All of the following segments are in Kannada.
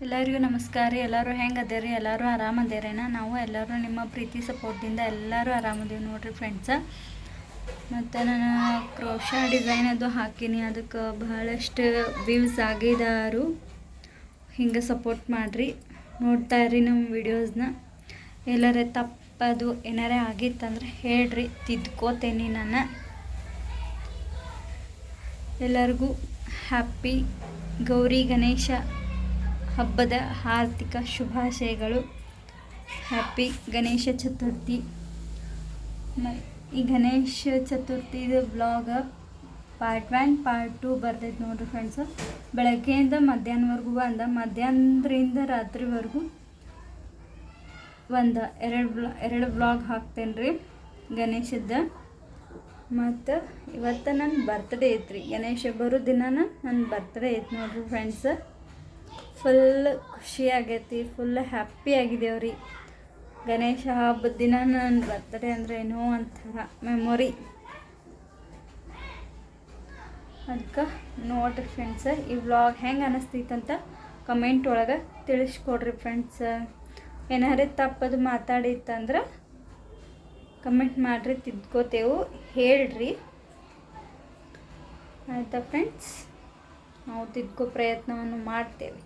ಎಲ್ಲರಿಗೂ ನಮಸ್ಕಾರ. ಎಲ್ಲರೂ ಹೆಂಗೆ ಅದೇರಿ? ಎಲ್ಲರೂ ಆರಾಮದೇರೇನ? ನಾವು ಎಲ್ಲರೂ ನಿಮ್ಮ ಪ್ರೀತಿ ಸಪೋರ್ಟಿಂದ ಎಲ್ಲರೂ ಆರಾಮದೇವಿ ನೋಡ್ರಿ ಫ್ರೆಂಡ್ಸ. ಮತ್ತು ನಾನು ಕ್ರೋಶಾ ಡಿಸೈನ್ ಅದು ಹಾಕೀನಿ, ಅದಕ್ಕೆ ಬಹಳಷ್ಟು ವ್ಯೂಸ್ ಆಗಿದಾರು. ಹಿಂಗೆ ಸಪೋರ್ಟ್ ಮಾಡಿರಿ, ನೋಡ್ತಾ ಇರ್ರಿ ನಮ್ಮ ವಿಡಿಯೋಸ್ನ. ಎಲ್ಲರೇ ತಪ್ಪದು ಏನಾರೇ ಆಗಿತ್ತಂದ್ರೆ ಹೇಳ್ರಿ, ತಿದ್ಕೋತೇನೆ ನಾನು. ಎಲ್ಲರಿಗೂ ಹ್ಯಾಪಿ ಗೌರಿ ಗಣೇಶ ಹಬ್ಬದ ಹಾರ್ದಿಕ ಶುಭಾಶಯಗಳು. ಹ್ಯಾಪಿ ಗಣೇಶ ಚತುರ್ಥಿ. ಈ ಗಣೇಶ ಚತುರ್ಥಿದು ಬ್ಲಾಗ್ ಪಾರ್ಟ್ 1 ಪಾರ್ಟ್ 2 ಬರ್ತೈತೆ ನೋಡ್ರಿ ಫ್ರೆಂಡ್ಸು. ಬೆಳಗ್ಗೆಯಿಂದ ಮಧ್ಯಾಹ್ನವರೆಗೂ ಮಧ್ಯಾಹ್ನದಿಂದ ರಾತ್ರಿವರೆಗೂ ಎರಡು ಬ್ಲಾಗ್ ಹಾಕ್ತೇನೆ ರೀ ಗಣೇಶದ್ದು. ಮತ್ತು ಇವತ್ತು ನನ್ನ ಬರ್ತ್ಡೇ ಐತ್ರಿ. ಗಣೇಶ ಬರೋ ದಿನ ನನ್ನ ಬರ್ತ್ಡೇ ಐತೆ ನೋಡ್ರಿ ಫ್ರೆಂಡ್ಸ್. ಫುಲ್ ಖುಷಿ ಆಗೈತಿ, ಫುಲ್ ಹ್ಯಾಪಿ ಆಗಿದ್ದೇವ್ರಿ. ಗಣೇಶ ಹಬ್ಬದ ದಿನ ನನ್ನ ಬರ್ತ್ಡೇ ಅಂದರೆ ಏನೋ ಒಂಥರ ಮೆಮೊರಿ. ಅದಕ್ಕೆ ನೋಡ್ರಿ ಫ್ರೆಂಡ್ಸ, ಈ ವ್ಲಾಗ್ ಹೆಂಗೆ ಅನ್ನಿಸ್ತೈತಂತ ಕಮೆಂಟ್ ಒಳಗೆ ತಿಳಿಸ್ಕೊಡ್ರಿ ಫ್ರೆಂಡ್ಸ್. ಏನಾರೇ ತಪ್ಪದು ಮಾತಾಡಿತ್ತಂದ್ರೆ ಕಮೆಂಟ್ ಮಾಡಿರಿ, ತಿದ್ಕೋತೇವು, ಹೇಳ್ರಿ. ಆಯಿತಾ ಫ್ರೆಂಡ್ಸ್? ನಾವು ತಿದ್ಕೋ ಪ್ರಯತ್ನವನ್ನು ಮಾಡ್ತೇವೆ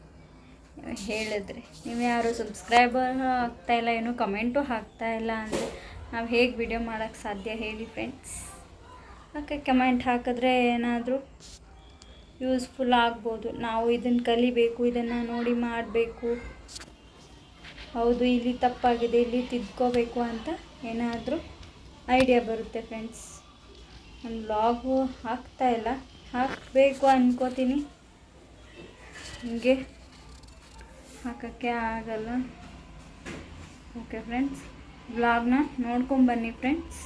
ಹೇಳಿದ್ರಿ. ನೀವು ಯಾರು ಸಬ್ಸ್ಕ್ರೈಬರ್ ಆಗ್ತಾಯಿಲ್ಲ, ಏನೂ ಕಮೆಂಟು ಹಾಕ್ತಾಯಿಲ್ಲ ಅಂದರೆ ನಾವು ಹೇಗೆ ವಿಡಿಯೋ ಮಾಡೋಕ್ಕೆ ಸಾಧ್ಯ ಹೇಳಿ ಫ್ರೆಂಡ್ಸ್? ಓಕೆ, ಕಮೆಂಟ್ ಹಾಕಿದ್ರೆ ಏನಾದರೂ ಯೂಸ್ಫುಲ್ ಆಗ್ಬೋದು. ನಾವು ಇದನ್ನು ಕಲಿಬೇಕು, ಇದನ್ನು ನೋಡಿ ಮಾಡಬೇಕು, ಹೌದು ಇಲ್ಲಿ ತಪ್ಪಾಗಿದೆ, ಇಲ್ಲಿ ತಿದ್ಕೋಬೇಕು ಅಂತ ಏನಾದರೂ ಐಡಿಯಾ ಬರುತ್ತೆ ಫ್ರೆಂಡ್ಸ್. ನಾನು ವ್ಲಾಗು ಹಾಕ್ತಾಯಿಲ್ಲ, ಹಾಕಬೇಕು ಅನ್ಕೋತೀನಿ, ಹಿಂಗೆ ಹಾಕೋಕ್ಕೆ ಆಗಲ್ಲ. ಓಕೆ ಫ್ರೆಂಡ್ಸ್, ವ್ಲಾಗ್ನ ನೋಡ್ಕೊಂಬನ್ನಿ ಫ್ರೆಂಡ್ಸ್.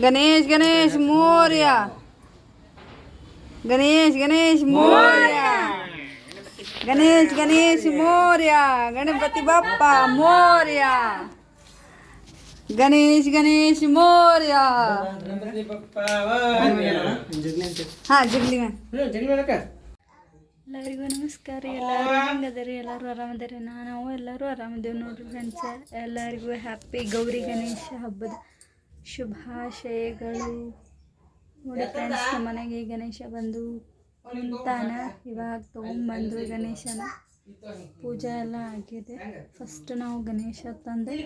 गणेश गणेश मोरया, गणेश गणेश मोरया, गणेश गणेश मोरया, गणपति बाप्पा मोरया, गणेश गणेश मोरया. हाँ जगली में ಎಲ್ಲರಿಗೂ ನಮಸ್ಕಾರ. ಎಲ್ಲರೂ ಹೆಂಗದರಿ? ಎಲ್ಲರೂ ಆರಾಮದಾರಿ? ನಾವು ಎಲ್ಲರೂ ಆರಾಮದೇವಿ ನೋಡ್ರಿ ಫ್ರೆಂಡ್ಸ. ಎಲ್ಲರಿಗೂ ಹ್ಯಾಪಿ ಗೌರಿ ಗಣೇಶ ಹಬ್ಬದ ಶುಭಾಶಯಗಳು. ನೋಡಿ ಫ್ರೆಂಡ್ಸ್, ನಮ್ಮ ಮನೆಗೆ ಗಣೇಶ ಬಂದು ನಿಂತಾನ. ಇವಾಗ ತೊಗೊಂಬಂದ್ರು ಗಣೇಶನ. ಪೂಜೆ ಎಲ್ಲ ಆಗಿದೆ. ಫಸ್ಟ್ ನಾವು ಗಣೇಶ ತಂದು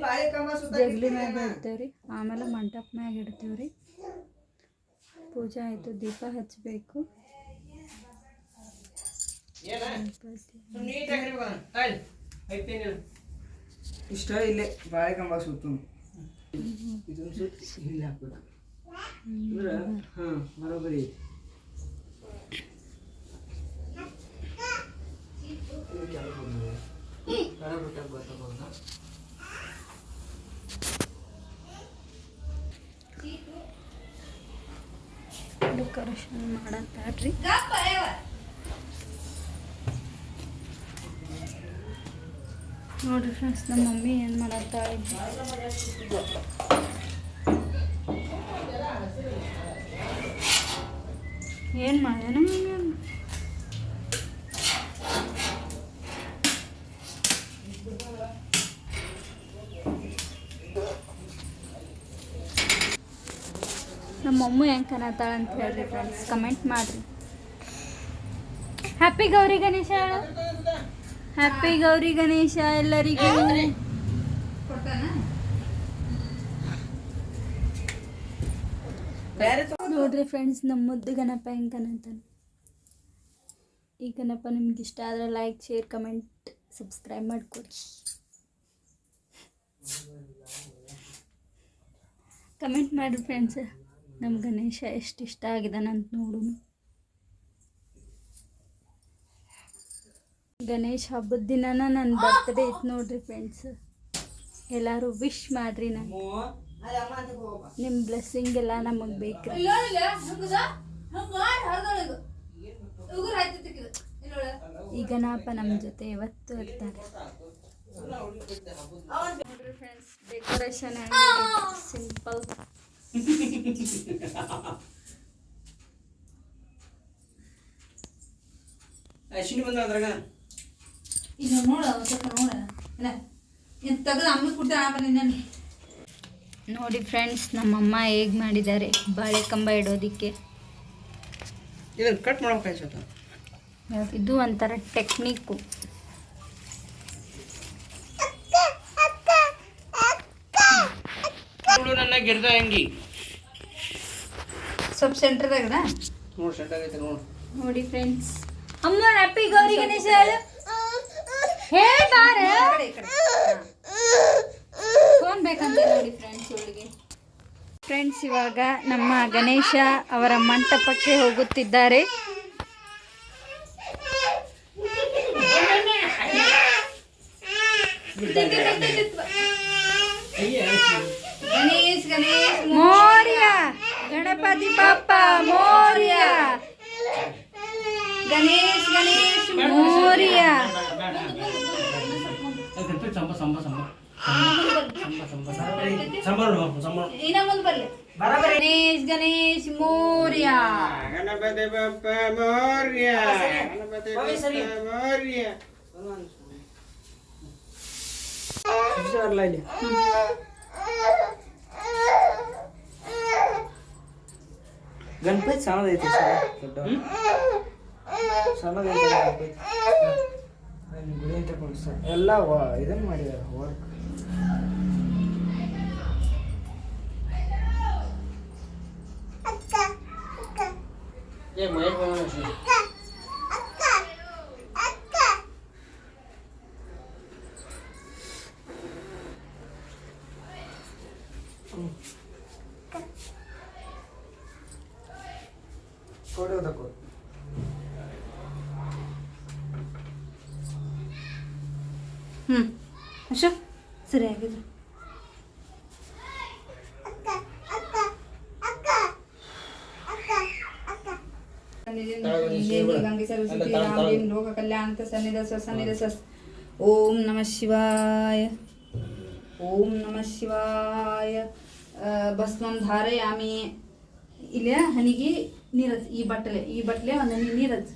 ಜಗಲಿ ಮ್ಯಾಗ ಇಡ್ತೇವ್ರಿ, ಆಮೇಲೆ ಮಂಟಪ ಮ್ಯಾಗ ಇಡ್ತೇವ್ರಿ. ಪೂಜೆ ಆಯಿತು, ದೀಪ ಹಚ್ಚಬೇಕು. ಇಷ್ಟ ಇಲ್ಲೇ ಬಾಳೆ ಕಂಬ ಸುತ್ತು ಇದೊಂದು ಸುತ್ತ ಇಲ್ಲಿ ಹಾಕ್ಬೇಕು ಅಂದ್ರೆ ಹಾಂ ಬರೋಬ್ಬರಿ ಡೆಕೋರೇಷನ್ ಮಾಡತ್ತಾಡ್ರಿ. ನೋಡ್ರಿ ಫ್ರೆಂಡ್ಸ್, ನಮ್ಮ ಮಮ್ಮಿ ಏನು ಮಾಡತ್ತಾಳೆ? ಏನು ಮಾಡ್ದೆ ನಮ್ಮ ಮಮ್ಮಿ? ನಮ್ಮ ಮಮ್ಮಿ ಹೆಂಗೆ ಕನ್ನತ್ತಾಳೆ ಅಂತ ಹೇಳ್ರಿ ಫ್ರೆಂಡ್ಸ್, ಕಮೆಂಟ್ ಮಾಡಿರಿ. ಹ್ಯಾಪಿ ಗೌರಿ ಗಣೇಶ, ಹ್ಯಾಪಿ ಗೌರಿ ಗಣೇಶ ಎಲ್ಲರಿಗೂ. ನೋಡ್ರಿ ಫ್ರೆಂಡ್ಸ್, ನಮ್ಮ ಮುದ್ದು ಗಣಪ ಹೆಂಗೆ ಅನ್ನತಾನೆ. ಈ ಗಣಪ ನಿಮ್ಗೆ ಇಷ್ಟ ಆದರೆ ಲೈಕ್, ಶೇರ್, ಕಮೆಂಟ್, ಸಬ್ಸ್ಕ್ರೈಬ್ ಮಾಡಿಕೊಡಿ. ಕಮೆಂಟ್ ಮಾಡಿರಿ ಫ್ರೆಂಡ್ಸ್, ನಮ್ಮ ಗಣೇಶ ಎಷ್ಟು ಇಷ್ಟ ಆಗಿದಾನಂತ ನೋಡೋಣ. ಗಣೇಶ ಹಬ್ಬದ ದಿನನ ನನ್ನ ಬರ್ತ್ಡೇ ಇತ್ತು ನೋಡ್ರಿ ಫ್ರೆಂಡ್ಸ್. ಎಲ್ಲರೂ ವಿಶ್ ಮಾಡ್ರಿ. ನಾನು ನಿಮ್ಮ ಬ್ಲೆಸ್ಸಿಂಗ್ ಎಲ್ಲ ನಮಗೆ ಬೇಕು. ಈ ಗಣಪ ನಮ್ಮ ಜೊತೆ ಯಾವತ್ತೂ ಇರ್ತಾರೆ ನೋಡ್ರಿ ಫ್ರೆಂಡ್ಸ್. Decoration simple. ಅಶ್ವಿನಿ ಬಂದ ಅದ್ರಾಗ ಈಗ ನೋಡ ತೆಗೆದು ಅಮ್ಮ ಕೊಡ್ತಾಳೆ. ನೋಡಿ ಫ್ರೆಂಡ್ಸ್, ನಮ್ಮಮ್ಮ ಹೇಗೆ ಮಾಡಿದ್ದಾರೆ ಬಾಳೆ ಕಂಬ ಇಡೋದಿಕ್ಕೆ. ಇದನ್ನು ಕಟ್ ಮಾಡ್ಬೇಕಾಯ್ತು. ಇದು ಒಂಥರ ಟೆಕ್ನಿಕ್ಕು. ನನ್ನ ಗಿರ್ದ ಹೆಂಗಿ ಸ್ವಲ್ಪ ಸೆಂಟ್ರದಾಗ ನೋಡಿ ಸೆಟ್ ಆಗೈತೆ ನೋಡಿ ಫ್ರೆಂಡ್ಸ್. ಅಮ್ಮ ಹ್ಯಾಪಿ ಗೌರಿ ಗಣೇಶ ಹೇಳಿ ಬಾರ. ಫೋನ್ ಬೇಕಂತ ನೋಡಿ ಫ್ರೆಂಡ್ಸ್ ಇವಳಿಗೆ. ಫ್ರೆಂಡ್ಸ್, ಇವಾಗ ನಮ್ಮ ಗಣೇಶ ಅವರ ಮಂಟಪಕ್ಕೆ ಹೋಗುತ್ತಿದ್ದಾರೆ. ಗಣೇಶ್ ಗಣೇಶ್ ಮೋರ್ಯ, ಗಣಪತಿ ಬಪ್ಪ ಮೋರ್ಯ, ಗಣೇಶ್ ಗಣೇಶ್ ಮೋರ್ಯ. ಇನ್ನ ಮುಂದೆ ಬರ್ಲಿ. ಗಣೇಶ್ ಗಣೇಶ್ ಮೋರ್ಯ. ಗಣಪತಿ ಬಪ್ಪ ಮೋರ್ಯ, ಗಣಪತಿ ಬಪ್ಪ ಮೋರ್ಯ. ಗಣಪತಿ ಸಣ್ಣದೈತಿ ಸಣ್ಣದೈತಿ ಗಣಪತಿ ಗುಡಿ ಅಂತ ಕೊಡಿಸ್ತಾರೆ ಎಲ್ಲ ಇದನ್ನ ಮಾಡಿದ್ದಾರೆ ವರ್ಕ್. ಏ ಮೈಕ್ ಕೊಡೋದಕ್ಕೂ ಅಶೋ ಸರಿ ಆಗಿದ್ರು. ಗಂಗೆ ಸರಸ್ವತಿ ರಾಮದೇವ್ ಲೋಕ ಕಲ್ಯಾಣ ಸನ್ನಿಧ. ಓಂ ನಮಃ ಶಿವಾಯ. ಓಂ ನಮಃ ಶಿವಾಯ. ಭಸ್ಮಂ ಧಾರಯಾಮಿ. ಇಲ್ಲ ಹನಿಗೆ ನೀರಜ್. ಈ ಬಟ್ಲೆ ಒಂದು ಹನಿ ನೀರಜ್.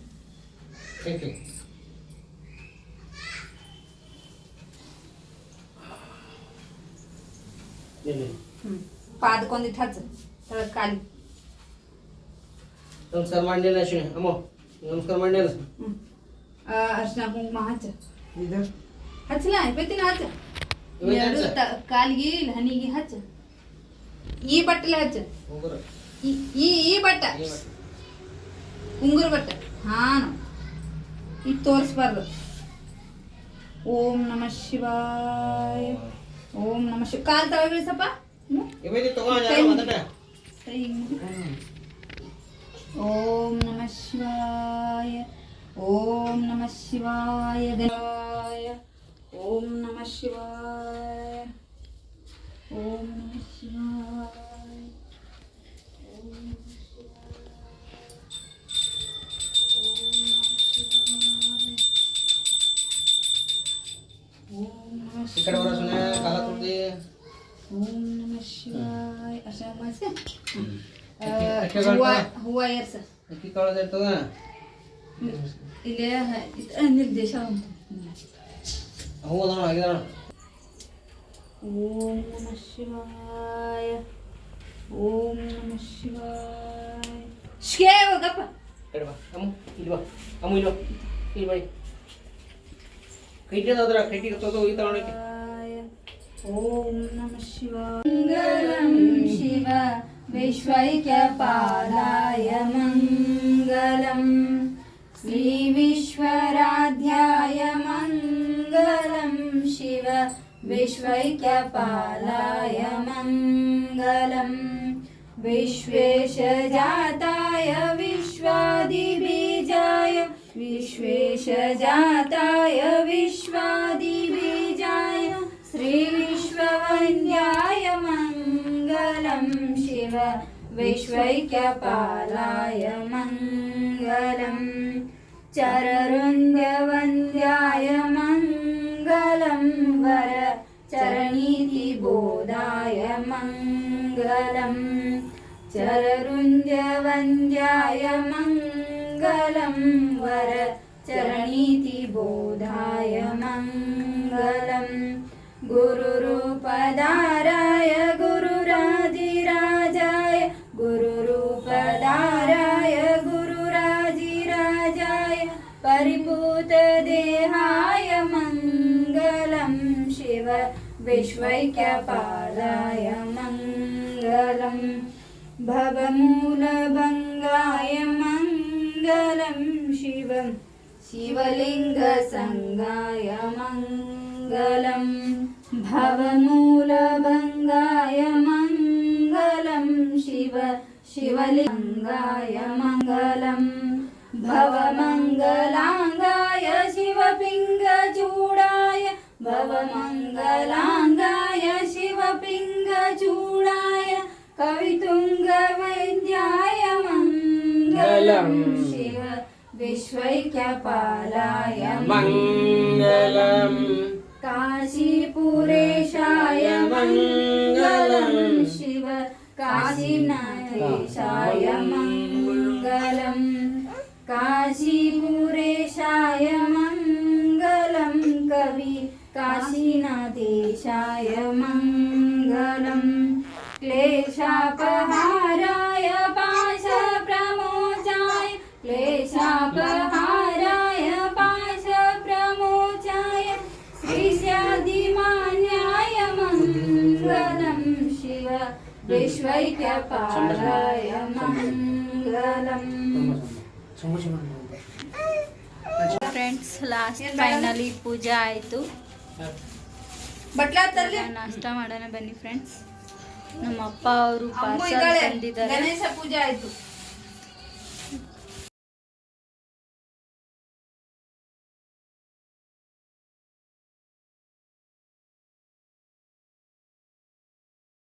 ಪಾದಕ್ಕೊಂದಿಟ್ಟು ಹಚ್ಚ ತಳಗ್ ಕಾಲಿ. ನಮಸ್ಕಾರ ಮಾಡಿಲ್ಲ ಅಶ್ವಿನಿ. ಅಮ್ಮ ನಮಸ್ಕಾರ ಮಾಡಿಲ್ಲ. ಅರ್ಶಿನ ಕುಂಕುಮ ಹಚ್ಚ. ಇದು ಹಚ್ಚಲ ಇವತ್ತಿನ ಹಚ್ಚ. ಕಾಲಿಗೆ ಹನಿಗೆ ಹಚ್ಚ. ಈ ಬಟ್ಟಲೆ ಹಚ್ಚ. ಈ ಬಟ್ಟ ಉಂಗುರ ಬಟ್ಟ. ಹಾಂ ಈಗ ತೋರಿಸ್ಬಾರ್ದು. ಓಂ ನಮಃ ಶಿವಾಯ. ಓಂ ನಮಃ ಶಿವ. ಕಾಲು ತಗ ಬೀಳ್ಸಪ್ಪ. ಓಂ ನಮಃ ಶಿವಾಯ. ಓಂ ನಮಃ ಶಿವಾಯ. ಗಣಾಯ. ಓಂ ನಮಃ ಶಿವಾಯ. ಓಂ ನಮಃ ಶಿವಾಯ. ಈ ಕಡೆ ಬರೋ ಸುಮ್ಮನೆ ಕಾಲ ತುಳ್ದಿ. ಓಂ ನಮಃ ಶಿವಾಯ. ಅರ್ಶನ ಮಾಡಿಸಿ ಹೂವ ಏರ್ಸ. ಅಕ್ಕಿ ಕಾಳದ ಇರ್ತದ ಇಲ್ಲೇ ನಿರ್ದೇಶ ಉಂಟು. ಹೂವು ಅದಾವ ಆಗಿದಾವ. ಓಂ ನಮಃ ಶಿವಾಯ. ಓಂ ನಮಃ ಶಿವಾಯ. ಶೇ ಹೋಗಪ್ಪ. ಕಡೆ ಬಾ ಅಮ್ಮ ಇಲ್ಲಿ ಬಾ. ಅಮ್ಮ ಇಲ್ಲಿ ಬಾ. ಇಲ್ಲಿ ಬಾ. ಕೈಟಿ ಅದ್ರ ಕೈಟಿಗೆ ತೊಗೊಂಡು ಹೋಗಿ ತಗೊಳಕ್ಕೆ. ಓಂ ನಮಃ ಶಿವಾಯ. ಮಂಗಲಂ ಶಿವ ವಿಶ್ವೈಕ್ಯಪಾಲಾಯ ಮಂಗಲಂ. ಶ್ರೀ ವಿಶ್ವರಾಧ್ಯಾಯ ಮಂಗಲಂ ಶಿವ ವಿಶ್ವ विश्वैक्यपालाय मङ्गलम् विश्वेशजाताय विश्वादिबीजाय विश्वेशजाताय विश्वादिबीजाय श्रीविश्ववन्द्याय मङ्गलं शिव विश्वैक्यपालाय मङ्गलम् चररुन्द्रवन्द्याय मङ्गलं वर चरणीतिबोधाय मङ्गलम् चररुन्द्रवन्द्याय मङ्गलं वर चरणीतिबोधाय मङ्गलम् गुरुरूपधाराय गुरुराजिराजाय गुरुरूपधाराय गुरुराजिराजाय परिपूतदेहाय मङ्गलं शिव विश्वैक्यपालाय मङ्गलम् भवमूलभङ्गाय मङ्गलं शिवम् शिवलिङ्गसङ्गाय मङ्गलम् भवमूलभङ्गाय मङ्गलं शिव शिवलिङ्गाय मङ्गलम् भवमङ्गलाङ्गाय शिवपिङ्गचूडाय भवमङ्गलाङ्गाय शिवपिङ्गचूडाय कवितुङ्गवैद्याय मङ्गलं शिव विश्वैक्यपालाय मङ्गलम् काशीपुरेशाय मङ्गलं शिव काशीनाथेशाय मङ्गलम् काशीपुरेशाय मङ्गलं कवि काशीनाथेशाय मङ्गलम् क्लेशापहाराय पाशप्रमोचाय क्लेशापहाराय पाशप्रमोचाय श्रीस्यादिमान्याय मङ्गलं शिव विश्वैक्यपालाय मङ्गलम् ಫ್ರೆಂಡ್ಸ್ ಲಾಸ್ಟ್ ಫೈನಲಿ ಪೂಜೆ ಆಯಿತು. ನಾಷ್ಟ ಮಾಡೋಣ ಬನ್ನಿ ಫ್ರೆಂಡ್ಸ್. ನಮ್ಮ ಅಪ್ಪ ಅವರು ಪಾರ್ಸಲ್ ತಂದಿದ್ದಾರೆ. ಗಣೇಶ ಪೂಜೆ ಆಯ್ತು.